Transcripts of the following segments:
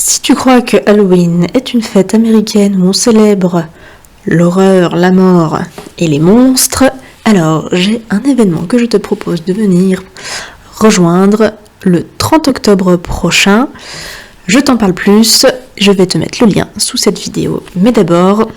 Si tu crois que Halloween est une fête américaine où on célèbre l'horreur, la mort et les monstres, alors j'ai un événement que je te propose de venir rejoindre le 30 octobre prochain. Je t'en parle plus, je vais te mettre le lien sous cette vidéo. Mais d'abord,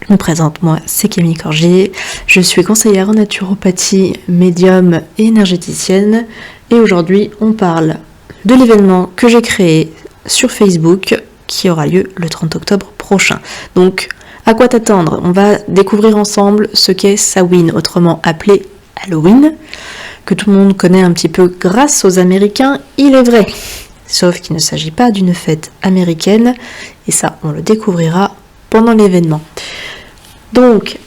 je me présente, moi c'est Camille Corgier, je suis conseillère en naturopathie, médium et énergéticienne. Et aujourd'hui on parle de l'événement que j'ai créé sur Facebook qui aura lieu le 30 octobre prochain. Donc, à quoi t'attendre? On va découvrir ensemble ce qu'est Samhain, autrement appelé Halloween, que tout le monde connaît un petit peu grâce aux Américains, il est vrai. Sauf qu'il ne s'agit pas d'une fête américaine, et ça, on le découvrira pendant l'événement. Donc,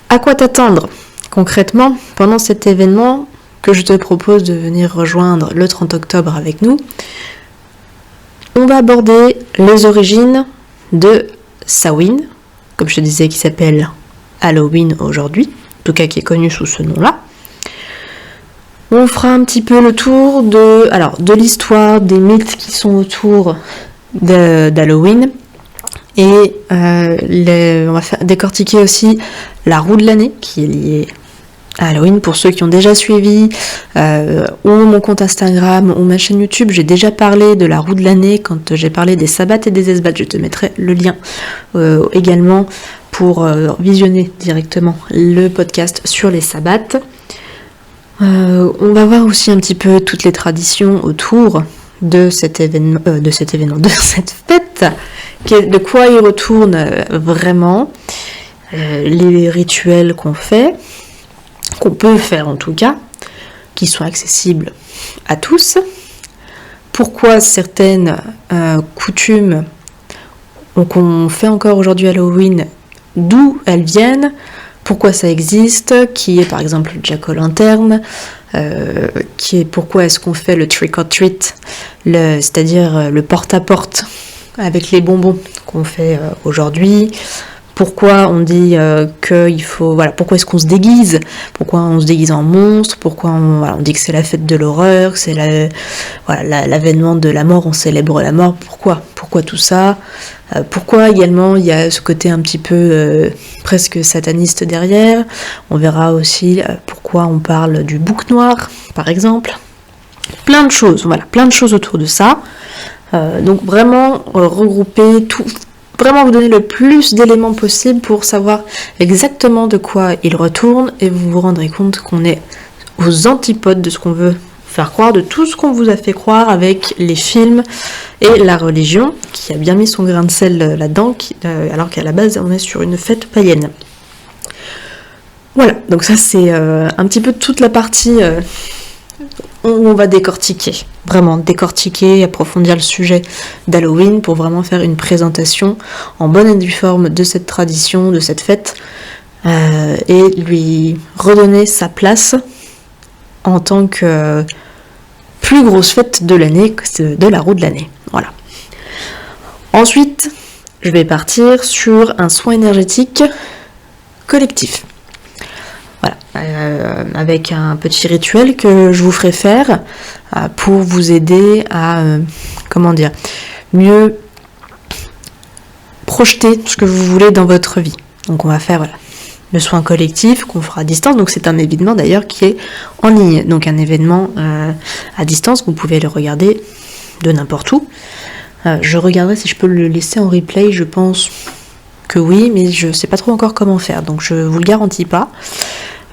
à quoi t'attendre concrètement pendant cet événement que je te propose de venir rejoindre le 30 octobre avec nous? On va aborder les origines de Samhain, comme je te disais, qui s'appelle Halloween aujourd'hui, en tout cas qui est connu sous ce nom-là. On fera un petit peu le tour de l'histoire, des mythes qui sont autour d'Halloween. Et on va décortiquer aussi la roue de l'année qui est liée à Halloween. Pour ceux qui ont déjà suivi ou mon compte Instagram ou ma chaîne YouTube, j'ai déjà parlé de la roue de l'année quand j'ai parlé des sabbats et des esbats. Je te mettrai le lien également pour visionner directement le podcast sur les sabbats. On va voir aussi un petit peu toutes les traditions autour de cet événement, de cette fête, de quoi il retourne vraiment, les rituels qu'on peut faire en tout cas, qui sont accessibles à tous. Pourquoi certaines coutumes qu'on fait encore aujourd'hui Halloween, d'où elles viennent, pourquoi ça existe, qui est par exemple le jack-o'-lantern, pourquoi est-ce qu'on fait le trick-or-treat, c'est-à-dire le porte-à-porte avec les bonbons qu'on fait aujourd'hui. Pourquoi on dit pourquoi est-ce qu'on se déguise? Pourquoi on se déguise en monstre? Pourquoi on dit que c'est la fête de l'horreur, que c'est l'avènement de la mort, on célèbre la mort? Pourquoi tout ça? Pourquoi également il y a ce côté un petit peu presque sataniste derrière? On verra aussi pourquoi on parle du bouc noir, par exemple. Plein de choses autour de ça. Donc vraiment regrouper tout. Vraiment vous donner le plus d'éléments possible pour savoir exactement de quoi il retourne et vous vous rendrez compte qu'on est aux antipodes de ce qu'on veut faire croire, de tout ce qu'on vous a fait croire avec les films et la religion qui a bien mis son grain de sel là-dedans alors qu'à la base on est sur une fête païenne. Voilà, donc ça c'est un petit peu toute la partie où on va décortiquer et approfondir le sujet d'Halloween pour vraiment faire une présentation en bonne et due forme de cette tradition, de cette fête, et lui redonner sa place en tant que plus grosse fête de l'année, de la roue de l'année. Voilà. Ensuite, je vais partir sur un soin énergétique collectif. Voilà, avec un petit rituel que je vous ferai faire pour vous aider à mieux projeter ce que vous voulez dans votre vie. Donc on va faire le soin collectif qu'on fera à distance. Donc c'est un événement d'ailleurs qui est en ligne. Donc un événement à distance, vous pouvez le regarder de n'importe où. Je regarderai si je peux le laisser en replay, je pense que oui, mais je sais pas trop encore comment faire, donc je vous le garantis pas.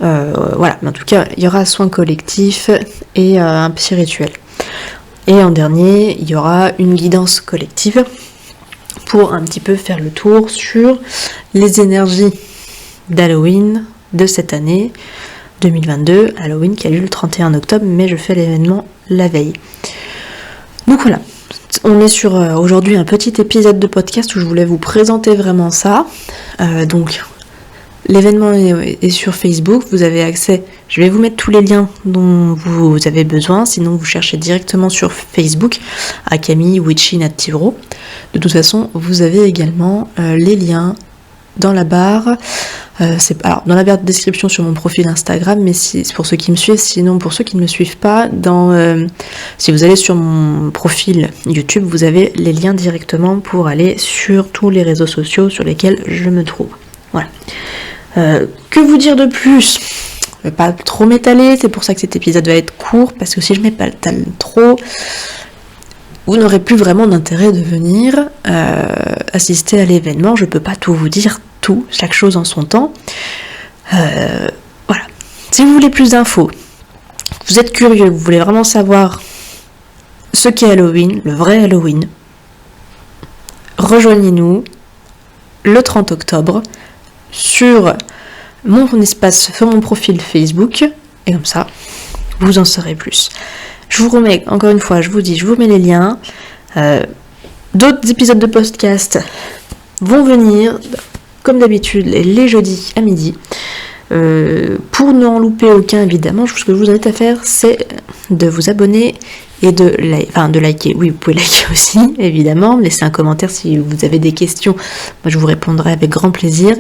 Voilà, mais en tout cas, il y aura un soin collectif et un petit rituel. Et en dernier, il y aura une guidance collective pour un petit peu faire le tour sur les énergies d'Halloween de cette année 2022, Halloween qui a lieu le 31 octobre, mais je fais l'événement la veille. Donc voilà. On est sur aujourd'hui un petit épisode de podcast où je voulais vous présenter vraiment ça. Donc l'événement est sur Facebook, vous avez accès, je vais vous mettre tous les liens dont vous avez besoin, sinon vous cherchez directement sur Facebook à Camille Witchy Natiro. De toute façon, vous avez également les liens dans la barre Alors, dans la barre de description sur mon profil Instagram, mais c'est pour ceux qui me suivent, sinon pour ceux qui ne me suivent pas, si vous allez sur mon profil YouTube, vous avez les liens directement pour aller sur tous les réseaux sociaux sur lesquels je me trouve. Voilà. Que vous dire de plus ? Je vais pas trop m'étaler, c'est pour ça que cet épisode va être court, parce que si je m'étale trop, vous n'aurez plus vraiment d'intérêt de venir assister à l'événement. Je peux pas tout vous dire, chaque chose en son temps. Voilà. Si vous voulez plus d'infos, vous êtes curieux, vous voulez vraiment savoir ce qu'est Halloween, le vrai Halloween, rejoignez-nous le 30 octobre sur mon profil Facebook, et comme ça, vous en saurez plus. Je vous remets, encore une fois, je vous mets les liens. D'autres épisodes de podcast vont venir, comme d'habitude, les jeudis à midi. Pour ne en louper aucun, évidemment, ce que je vous invite à faire, c'est de vous abonner et de liker. Oui, vous pouvez liker aussi, évidemment. Laissez un commentaire si vous avez des questions. Moi, je vous répondrai avec grand plaisir.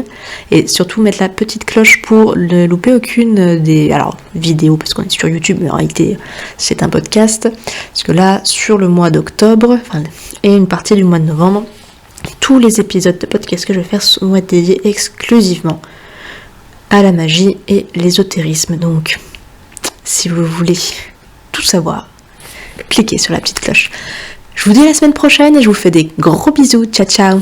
Et surtout, mettre la petite cloche pour ne louper aucune des vidéos, parce qu'on est sur YouTube, mais en réalité, c'est un podcast. Parce que là, sur le mois d'octobre, et une partie du mois de novembre, tous les épisodes de podcast que je vais faire vont être dédiés exclusivement à la magie et l'ésotérisme. Donc, si vous voulez tout savoir, cliquez sur la petite cloche. Je vous dis à la semaine prochaine et je vous fais des gros bisous. Ciao, ciao!